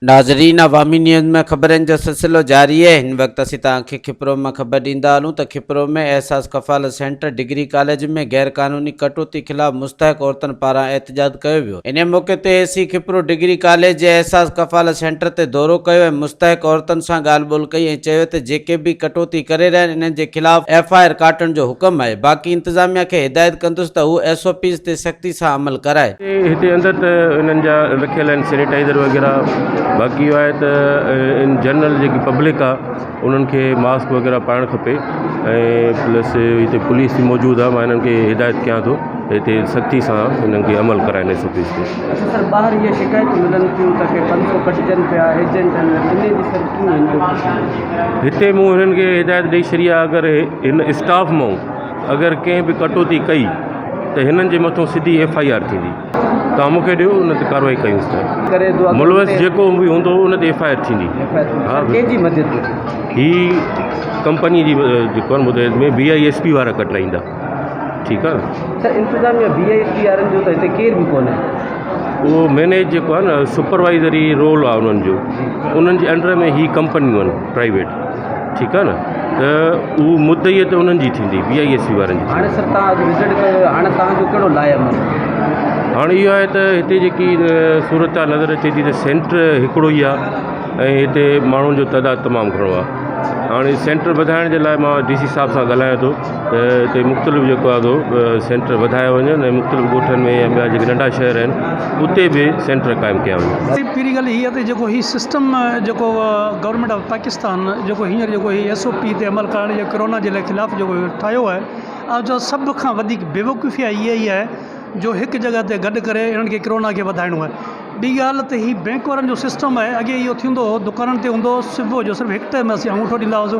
नाज़रीन, अवामी न्यूज़ में ख़बरनि जो सिलसिलो जारी है। हिन वक्त असीं तव्हांखे खिपरो में ख़बर ॾींदा हलूं त खिपरो में एहसास कफ़ालत सेंटर डिग्री कॉलेज में गैर क़ानूनी कटौती ख़िलाफ़ मुस्तहक़ औरतुनि पारां एहतजाज कयो वियो। इन मौक़े ते एसी खिपरो डिग्री कॉलेज जे एहसास कफ़ालत सेंटर ते दौरो कयो ऐं मुस्तहक़ औरतुनि सां ॻाल्हि ॿोल कई ऐं चयो त जेके बि कटौती करे रहिया आहिनि इन्हनि जे ख़िलाफ़ FIR काटण जो हुकुम आहे। बाक़ी इंतज़ामिया खे हिदायत कंदुसि त हू SOPs ते सख़्ती सां अमल कराए। हिते अंदरि त इन्हनि जा रखियल आहिनि सैनिटाइज़र वग़ैरह। बाक़ी इहो आहे त इन जनरल जेकी पब्लिक आहे उन्हनि खे मास्क वग़ैरह पाइणु खपे ऐं प्लस हिते पुलिस बि मौजूदु आहे। मां हिननि खे हिदायत कयां थो हिते सख़्ती सां हिननि खे अमल कराइनि SOPs ते। अच्छा सर, ॿाहिरि इहे शिकायतूं मिलनि थियूं त के 500 कटिजनि पिया एजेंट आहिनि, इन जी सर कीअं हिते मूं हिननि खे हिदायत ॾेई छॾी आहे, अगरि हिन स्टाफ मां अगरि कंहिं बि कटौती कई त हिननि जे मथां सिधी FIR थींदी। तव्हां मूंखे ॾियो, उन ते कार्रवाई कयूंसि था। मुलवस जेको बि हूंदो उन ते FIR थींदी। हा, कंहिंजी मदद ही कंपनी जी जेको आहे मदद में BISP वारा कटराईंदा। ठीकु आहे न। सर, इंतज़ामिया BISP वारनि जो त हिते केर बि कोन्हे। उहो मैनेज जेको आहे न सुपरवाइज़री रोल आहे उन्हनि जो, उन्हनि जे अंडर में ही कंपनियूं आहिनि प्राइवेट। ठीकु आहे न, त उहा मुद्दई त उन्हनि जी थींदी BISP वारनि जी। हाणे सर तव्हां अॼु विज़िट कयो, हाणे तव्हांजो कहिड़ो लाइ अमल? हाणे इहो आहे त हिते जेकी सूरत नज़र अचे थी त सेंटर हिकिड़ो ई आहे ऐं हिते माण्हुनि जो तइदादु तमामु घणो आहे। हाणे सेंटर वधाइण जे लाइ मां DC साहब सां ॻाल्हायां थो त हिते मुख़्तलिफ़ जेको आहे सो सेंटर वधाया वञनि ऐं मुख़्तलिफ़ ॻोठनि में या ॿिया जेके नंढा शहर आहिनि उते बि सेंटर क़ाइमु कया वञनि। पहिरीं ॻाल्हि हीअ आहे त जेको हीउ सिस्टम जेको गवर्नमेंट ऑफ पाकिस्तान जेको हींअर जेको हीउ SOP ते अमल करण जे कोरोना जे ख़िलाफ़ु जेको ठाहियो आहे, ऐं जो सभ खां वधीक बेवकूफ़ी इहा ई आहे जो हिकु जॻह ते गॾु करे इन्हनि खे कोरोना खे वधाइणो आहे। ॿी ॻाल्हि त हीउ बैंक वारनि जो सिस्टम आहे। अॻे इहो थींदो हो दुकाननि ते हूंदो सुबुह जो सिर्फ़ु हिकु टाइम असीं अंगूठो ॾींदा हुआसीं।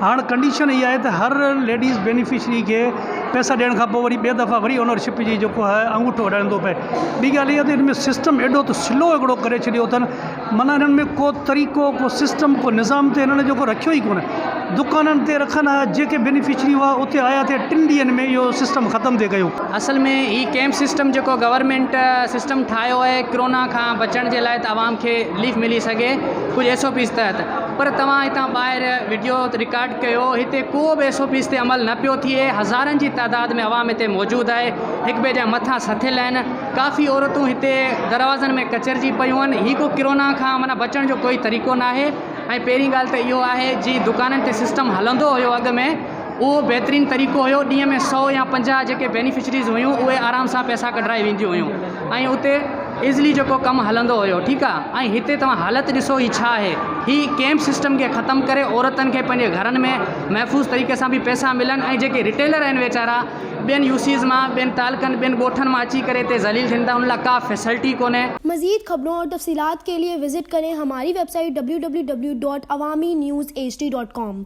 हाणे कंडीशन इहा आहे त हर लेडीज़ बेनिफिशरी खे पैसा ॾियण खां पोइ वरी ॿिए दफ़ा वरी ओनरशिप जी जेको आहे अंगूठो वॾाइणो पए। ॿी ॻाल्हि इहा त हिन में सिस्टम एॾो त स्लो हिकिड़ो करे छॾियो अथनि, माना हिननि में को तरीक़ो को सिस्टम को निज़ाम ते हिननि जेको रखियो ई कोन्हे। दुकाननि ते रखनि हा, जेके बेनिफिशरी हुआ उते आया थे 3 ॾींहंनि में इहो सिस्टम ख़तमु थिए कयो। असल में ही कैंप सिस्टम जेको गवर्नमेंट सिस्टम ठाहियो आहे कोरोना खां बचण जे लाइ त आवाम खे रिलीफ मिली सघे कुझु SOPs तहत, पर तव्हां हितां ॿाहिरि वीडियो रिकॉर्ड कयो, हिते को बि SOPs ते अमल न पियो थिए। हज़ारनि जी तादाद में आवाम हिते मौजूदु आहे, हिक ॿिए जा मथां सथियल आहिनि। काफ़ी औरतूं हिते दरवाज़नि में कचरजी पियूं आहिनि। हीअ को कोरोना खां माना बचण जो कोई तरीक़ो न आहे। ऐं पहिरीं ॻाल्हि त इहो आहे जी दुकाननि ते सिस्टम हलंदो हुयो अॻु में, उहो बहितरीनु तरीक़ो हुयो। ॾींहं में 100 या 50 जेके बेनिफिशरीज़ हुयूं उहे आराम सां पैसा कढाए वेंदियूं हुयूं ऐं उते ईज़िली जेको कमु हलंदो हुयो। ठीकु आहे। ऐं हिते तव्हां हालति ॾिसो ही छा आहे। ही कैंप सिस्टम खे ख़तमु करे औरतुनि खे पंहिंजे घरनि में महफ़ूज़ तरीक़े सां बि पैसा मिलनि ऐं जेके रिटेलर आहिनि वेचारा ॿियनि UCs मां ॿियनि तालकनि ॿियनि ॻोठनि मां अची करे हिते ज़लील थियनि था, उन लाइ का फैसिलिटी कोन्हे। मज़ीद खबरों और तफसीलात के लिए विजिट करें हमारी वेबसाइट www.awamiNewsHD.com।